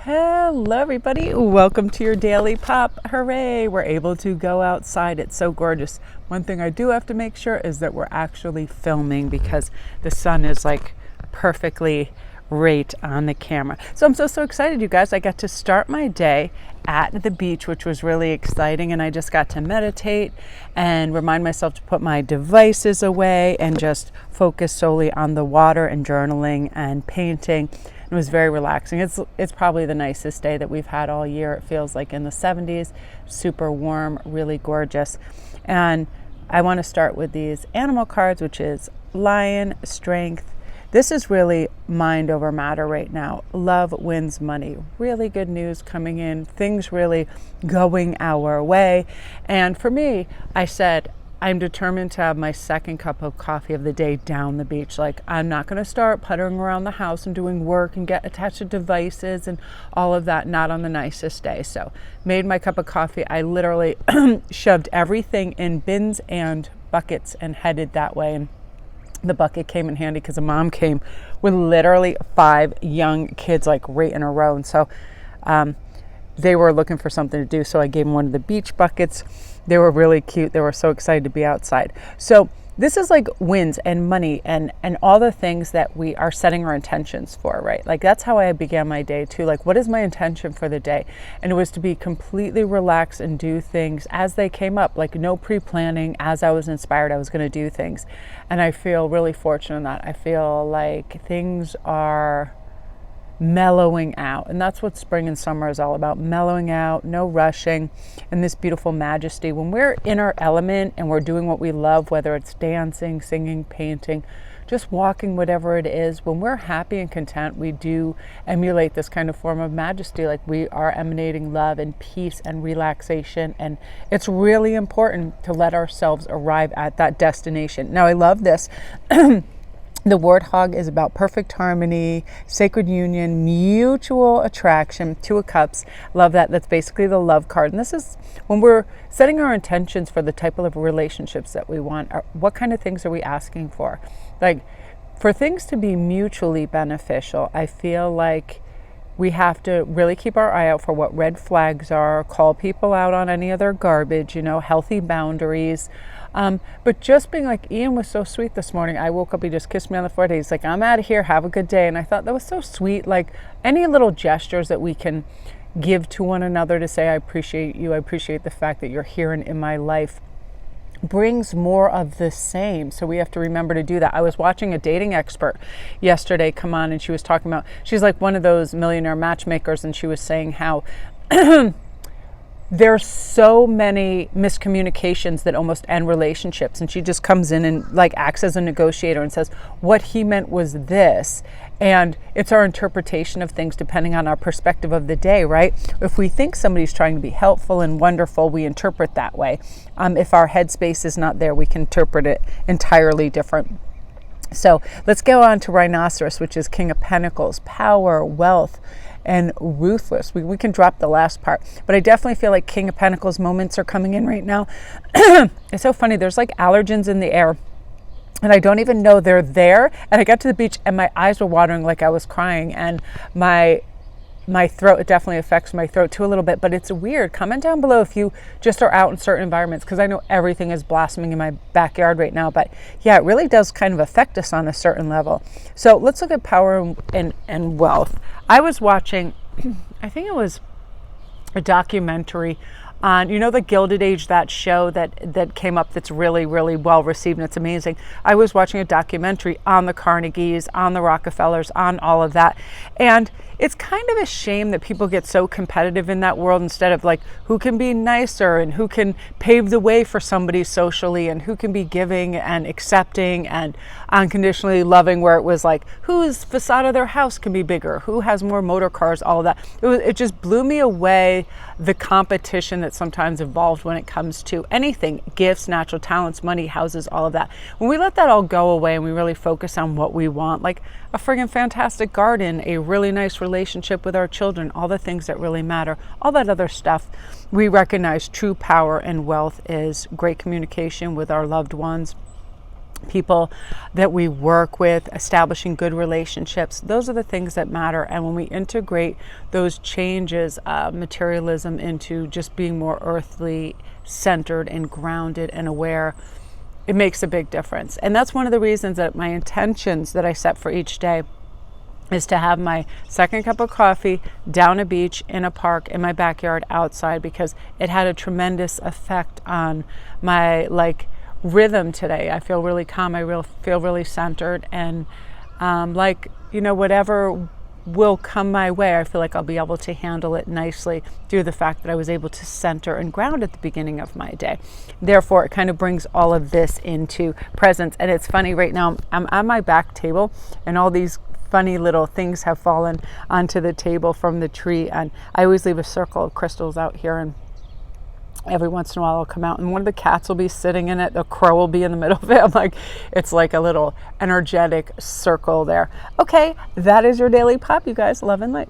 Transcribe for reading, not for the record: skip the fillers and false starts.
Hello everybody, welcome to your daily pop. Hooray, we're able to go outside. It's so gorgeous. One thing I do have to make sure is that we're actually filming because the sun is like perfectly right on the camera. So I'm so excited, you guys. I got to start my day at the beach, which was really exciting, and I just got to meditate and remind myself to put my devices away and just focus solely on the water and journaling and painting. It was very relaxing. It's probably the nicest day that we've had all year. It feels like in the 70s, super warm, really gorgeous. And I want to start with these animal cards, which is Lion, Strength. This is really mind over matter right now. Love wins money. Really good news coming in. Things really going our way. And for me, I said, I'm determined to have my second cup of coffee of the day down the beach. Like, I'm not going to start puttering around the house and doing work and get attached to devices and all of that, not on the nicest day. So made my cup of coffee. I literally shoved everything in bins and buckets and headed that way. And the bucket came in handy because a mom came with literally 5 young kids, like right in a row. And so they were looking for something to do. So I gave them one of the beach buckets. They were really cute. They were so excited to be outside. So this is like wins and money and all the things that we are setting our intentions for, right? Like, that's how I began my day too. Like, what is my intention for the day? And it was to be completely relaxed and do things as they came up, like no pre-planning. As I was inspired, I was going to do things. And I feel really fortunate in that. I feel like things are mellowing out, and that's what spring and summer is all about. Mellowing out, no rushing, and this beautiful majesty. When we're in our element and we're doing what we love, whether it's dancing, singing, painting, just walking, whatever it is, when we're happy and content, we do emulate this kind of form of majesty. Like, we are emanating love and peace and relaxation, and it's really important to let ourselves arrive at that destination. Now, I love this. The warthog is about perfect harmony, sacred union, mutual attraction, 2 of cups. Love that. That's basically the love card. And this is when we're setting our intentions for the type of relationships that we want. What kind of things are we asking for? Like, for things to be mutually beneficial, I feel like we have to really keep our eye out for what red flags are, call people out on any of their garbage, healthy boundaries. But just being like, Ian was so sweet this morning. I woke up, he just kissed me on the forehead. He's like, I'm out of here, have a good day. And I thought that was so sweet. Like, any little gestures that we can give to one another to say, I appreciate you, I appreciate the fact that you're here and in my life, brings more of the same. So we have to remember to do that. I was watching a dating expert yesterday come on, and she was talking about, she's like one of those millionaire matchmakers, and she was saying how there's so many miscommunications that almost end relationships. And she just comes in and like acts as a negotiator and says, what he meant was this. And it's our interpretation of things depending on our perspective of the day, right? If we think somebody's trying to be helpful and wonderful, we interpret that way. If our headspace is not there, we can interpret it entirely different. So let's go on to Rhinoceros, which is King of Pentacles, power, wealth, and ruthless. We can drop the last part, but I definitely feel like King of Pentacles moments are coming in right now. It's so funny. There's like allergens in the air, and I don't even know they're there. And I got to the beach and my eyes were watering like I was crying, and my throat, it definitely affects my throat too a little bit, but it's weird. Comment down below if you just are out in certain environments, because I know everything is blossoming in my backyard right now, but yeah, it really does kind of affect us on a certain level. So let's look at power and wealth. I was watching, I think it was a documentary on, the Gilded Age, that show that came up that's really, really well received, and it's amazing. I was watching a documentary on the Carnegies, on the Rockefellers, on all of that, and it's kind of a shame that people get so competitive in that world, instead of like, who can be nicer and who can pave the way for somebody socially, and who can be giving and accepting and unconditionally loving, where it was like, whose facade of their house can be bigger, who has more motor cars, all of that. It just blew me away, the competition that sometimes evolved when it comes to anything, gifts, natural talents, money, houses, all of that. When we let that all go away and we really focus on what we want, like a friggin' fantastic garden, a really nice relationship with our children, all the things that really matter, all that other stuff, we recognize true power and wealth is great communication with our loved ones, people that we work with, establishing good relationships. Those are the things that matter. And when we integrate those changes, materialism, into just being more earthly centered and grounded and aware, it makes a big difference. And that's one of the reasons that my intentions that I set for each day is to have my second cup of coffee down a beach, in a park, in my backyard, outside, because it had a tremendous effect on my rhythm today. I feel really calm. I feel really centered, and whatever will come my way, I feel like I'll be able to handle it nicely due to the fact that I was able to center and ground at the beginning of my day. Therefore, it kind of brings all of this into presence. And it's funny, right now I'm on my back table, and all these funny little things have fallen onto the table from the tree, and I always leave a circle of crystals out here, and every once in a while I'll come out and one of the cats will be sitting in it, the crow will be in the middle of it. I'm like, it's like a little energetic circle there. Okay, that is your daily pop, you guys. Love and light.